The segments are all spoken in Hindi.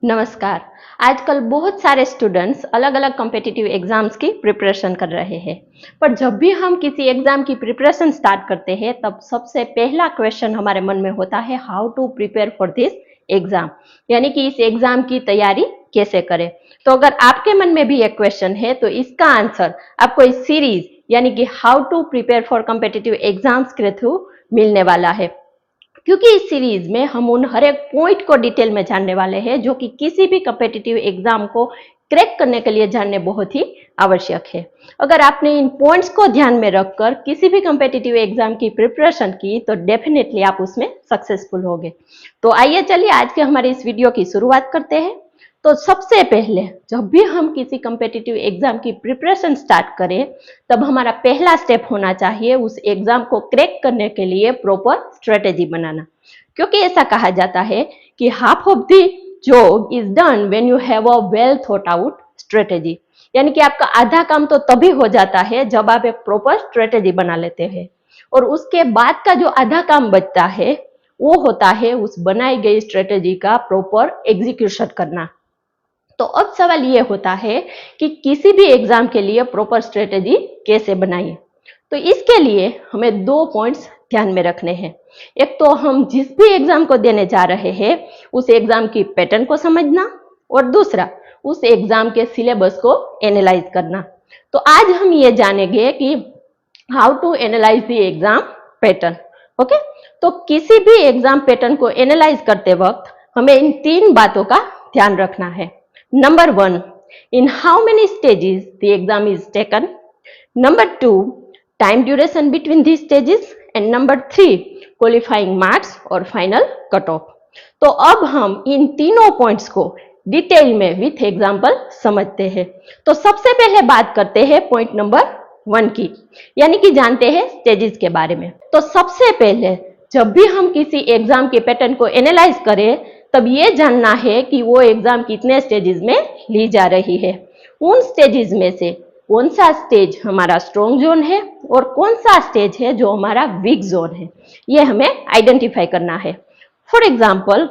नमस्कार। आजकल बहुत सारे स्टूडेंट्स अलग अलग कॉम्पिटिटिव एग्जाम्स की प्रिपरेशन कर रहे हैं, पर जब भी हम किसी एग्जाम की प्रिपरेशन स्टार्ट करते हैं तब सबसे पहला क्वेश्चन हमारे मन में होता है how to prepare for this exam, यानी कि इस एग्जाम की तैयारी कैसे करें। तो अगर आपके मन में भी एक क्वेश्चन है तो इसका आंसर आपको इस सीरीज यानी कि how to prepare for competitive exams के थ्रू मिलने वाला है, क्योंकि इस सीरीज में हम उन हर एक पॉइंट को डिटेल में जानने वाले हैं जो कि किसी भी कॉम्पिटिटिव एग्जाम को क्रैक करने के लिए जानने बहुत ही आवश्यक है। अगर आपने इन पॉइंट्स को ध्यान में रखकर किसी भी कॉम्पिटिटिव एग्जाम की प्रिपरेशन की तो डेफिनेटली आप उसमें सक्सेसफुल होंगे। तो आइए चलिए आज के हमारे इस वीडियो की शुरुआत करते हैं। तो सबसे पहले जब भी हम किसी कॉम्पिटिटिव एग्जाम की प्रिपरेशन स्टार्ट करें तब हमारा पहला स्टेप होना चाहिए उस एग्जाम को क्रैक करने के लिए प्रॉपर स्ट्रेटेजी बनाना, क्योंकि ऐसा कहा जाता है कि half of the job is done when you have a well thought out strategy, यानी कि आपका आधा काम तो तभी हो जाता है जब आप एक प्रॉपर स्ट्रेटेजी बना लेते हैं और उसके बाद का जो आधा काम बचता है वो होता है उस बनाई गई स्ट्रेटेजी का प्रॉपर एग्जीक्यूशन करना। तो अब सवाल ये होता है कि किसी भी एग्जाम के लिए प्रॉपर स्ट्रेटेजी कैसे बनाइए। तो इसके लिए हमें दो पॉइंट्स ध्यान में रखने हैं। एक तो हम जिस भी एग्जाम को देने जा रहे हैं उस एग्जाम की पैटर्न को समझना और दूसरा उस एग्जाम के सिलेबस को एनालाइज करना। तो आज हम ये जानेंगे कि how to analyse the exam pattern. Okay, तो किसी भी एग्जाम पैटर्न को एनालाइज करते वक्त हमें इन तीन बातों का ध्यान रखना है। Number 1, in how many stages the exam is taken. Number 2, time duration between these stages. And number 3, qualifying marks और final cutoff. तो अब हम इन तीनों पॉइंट्स को डिटेल में विथ एग्जाम्पल समझते हैं। तो सबसे पहले बात करते हैं पॉइंट नंबर 1 की, यानी कि जानते हैं स्टेजेस के बारे में। तो सबसे पहले जब भी हम किसी एग्जाम के पैटर्न को एनालाइज करें तब ये जानना है कि वो एग्जाम कितने स्टेजेस में ली जा रही है। उन स्टेजेस में से कौन सा स्टेज हमारा स्ट्रॉन्ग जोन है और कौन सा स्टेज है जो हमारा वीक जोन है, ये हमें आइडेंटिफाई करना है। फॉर एग्जाम्पल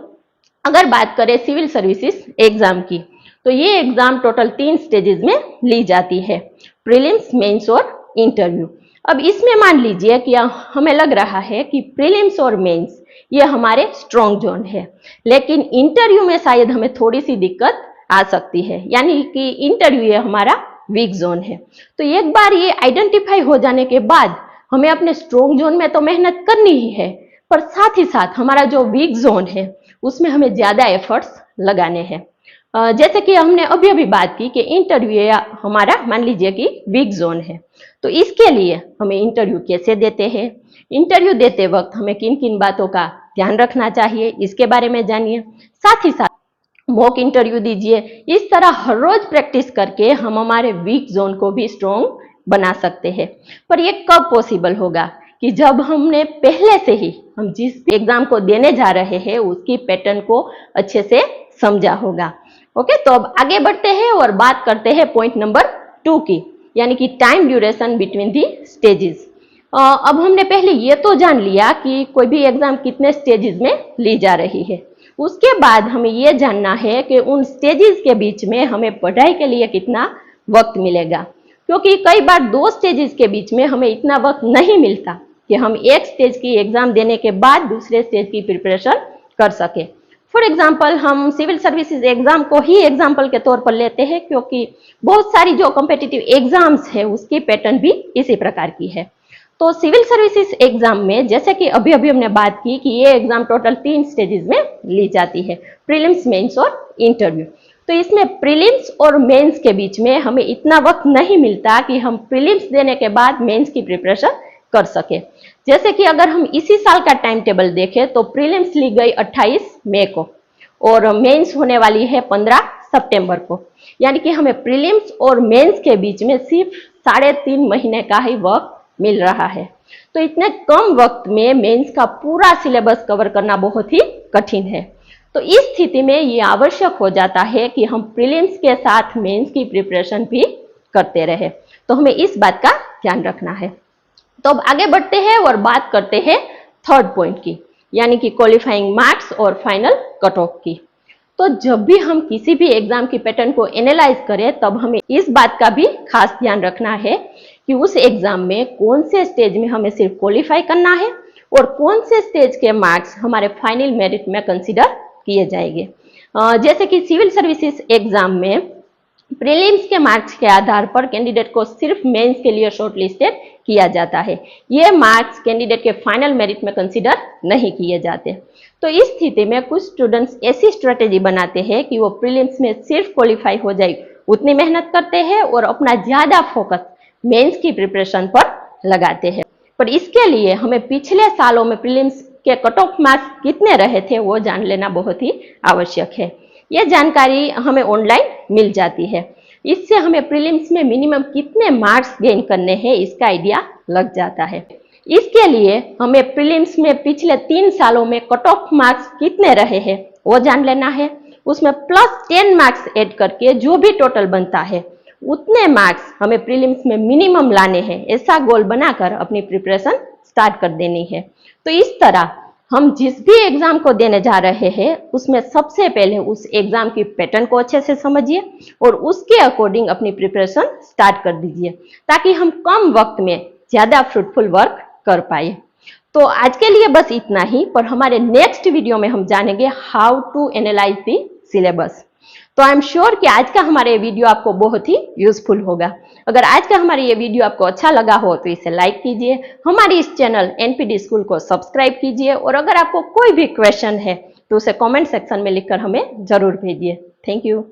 अगर बात करें सिविल सर्विसेज एग्जाम की, तो ये एग्जाम टोटल 3 स्टेजेस में ली जाती है, प्रीलिम्स, मेंस और इंटरव्यू। अब इसमें मान लीजिए कि हमें लग रहा है कि प्रीलिम्स और मेंस ये हमारे स्ट्रॉन्ग जोन है, लेकिन इंटरव्यू में शायद हमें थोड़ी सी दिक्कत आ सकती है, यानी कि इंटरव्यू ये हमारा वीक जोन है। तो एक बार ये आइडेंटिफाई हो जाने के बाद हमें अपने स्ट्रॉन्ग जोन में तो मेहनत करनी ही है, पर साथ ही साथ हमारा जो वीक जोन है उसमें हमें ज्यादा एफर्ट्स लगाने हैं। जैसे कि हमने अभी अभी बात की कि इंटरव्यू हमारा मान लीजिए कि वीक जोन है, तो इसके लिए हमें इंटरव्यू कैसे देते हैं, इंटरव्यू देते वक्त हमें किन किन बातों का ध्यान रखना चाहिए, इसके बारे में जानिए। साथ ही साथ मॉक इंटरव्यू दीजिए। इस तरह हर रोज प्रैक्टिस करके हम हमारे वीक जोन को भी स्ट्रॉन्ग बना सकते हैं। पर ये कब पॉसिबल होगा कि जब हमने पहले से ही हम जिस एग्जाम को देने जा रहे हैं उसकी पैटर्न को अच्छे से समझा होगा। ओके, तो अब आगे बढ़ते हैं और बात करते हैं पॉइंट नंबर 2 की, यानी कि time duration between the stages. अब हमने पहले ये तो जान लिया कि कोई भी एग्जाम कितने स्टेजेस में ली जा रही है, उसके बाद हमें ये जानना है कि उन स्टेजेस के बीच में हमें पढ़ाई के लिए कितना वक्त मिलेगा, क्योंकि कई बार 2 स्टेजेस के बीच में हमें इतना वक्त नहीं मिलता कि हम एक स्टेज की एग्जाम देने के बाद दूसरे स्टेज की प्रिपरेशन कर सके। फॉर एग्जाम्पल हम सिविल सर्विसेज एग्जाम को ही एग्जाम्पल के तौर पर लेते हैं, क्योंकि बहुत सारी जो कॉम्पिटिटिव एग्जाम्स है उसकी पैटर्न भी इसी प्रकार की है। तो सिविल सर्विसेज एग्जाम में जैसे कि अभी अभी हमने बात की कि ये एग्जाम टोटल 3 स्टेजेस में ली जाती है, प्रीलिम्स, मेंस और इंटरव्यू। तो इसमें प्रीलिम्स और मेंस के बीच में हमें इतना वक्त नहीं मिलता कि हम प्रीलिम्स देने के बाद मेंस की प्रिपरेशन कर सके। जैसे कि अगर हम इसी साल का टाइम टेबल देखें तो प्रीलिम्स ली गई 28 मई को और मेंस होने वाली है 15 सितंबर को, यानी कि हमें प्रीलिम्स और मेंस के बीच में सिर्फ 3.5 महीने का ही वक्त मिल रहा है। तो इतने कम वक्त में मेंस का पूरा सिलेबस कवर करना बहुत ही कठिन है। तो इस स्थिति में ये आवश्यक हो जाता है कि हम प्रीलिम्स के साथ मेंस की प्रिपरेशन भी करते रहे। तो हमें इस बात का ध्यान रखना है। तो अब आगे बढ़ते हैं और बात करते हैं थर्ड पॉइंट की, यानी कि क्वालिफाइंग मार्क्स और फाइनल कट ऑफ की। तो जब भी हम किसी भी एग्जाम की पैटर्न को एनालाइज करें तब हमें इस बात का भी खास ध्यान रखना है कि उस एग्जाम में कौन से स्टेज में हमें सिर्फ क्वालिफाई करना है और कौन से स्टेज के मार्क्स हमारे फाइनल मेरिट में कंसीडर किए जाएंगे। जैसे कि सिविल सर्विसेज एग्जाम में प्रीलिम्स के मार्क्स के आधार पर कैंडिडेट को सिर्फ मेंस के लिए शॉर्टलिस्टेड किया जाता है। ये मार्क्स कैंडिडेट के फाइनल मेरिट में कंसीडर नहीं किए जाते। तो इस स्थिति में कुछ स्टूडेंट्स ऐसी स्ट्रेटेजी बनाते हैं कि वो प्रीलिम्स में सिर्फ क्वालिफाई हो जाए उतनी मेहनत करते हैं और अपना ज्यादा फोकस मेंस की प्रिपरेशन पर लगाते हैं। पर इसके लिए हमें पिछले सालों में प्रीलिम्स के कट ऑफ मार्क्स कितने रहे थे वो जान लेना बहुत ही आवश्यक है। यह जानकारी हमें ऑनलाइन मिल जाती है। इससे हमें प्रीलिम्स में मिनिमम कितने मार्क्स गेन करने हैं इसका आइडिया लग जाता है। इसके लिए हमें प्रीलिम्स में पिछले 3 सालों में कट ऑफ मार्क्स कितने रहे हैं वो जान लेना है। उसमें +10 मार्क्स ऐड करके जो भी टोटल बनता है उतने मार्क्स हमें प्रीलिम्स में मिनिमम लाने हैं, ऐसा गोल बनाकर अपनी प्रिपरेशन स्टार्ट कर देनी है। तो इस तरह हम जिस भी एग्जाम को देने जा रहे हैं उसमें सबसे पहले उस एग्जाम की पैटर्न को अच्छे से समझिए और उसके अकॉर्डिंग अपनी प्रिपरेशन स्टार्ट कर दीजिए ताकि हम कम वक्त में ज्यादा फ्रूटफुल वर्क कर पाए। तो आज के लिए बस इतना ही, पर हमारे नेक्स्ट वीडियो में हम जानेंगे how to analyse the syllabus. तो आई एम श्योर कि आज का हमारा ये वीडियो आपको बहुत ही यूजफुल होगा। अगर आज का हमारा ये वीडियो आपको अच्छा लगा हो तो इसे लाइक कीजिए, हमारी इस चैनल एनपीडी स्कूल को सब्सक्राइब कीजिए और अगर आपको कोई भी क्वेश्चन है तो उसे कमेंट सेक्शन में लिखकर हमें जरूर भेजिए। Thank you.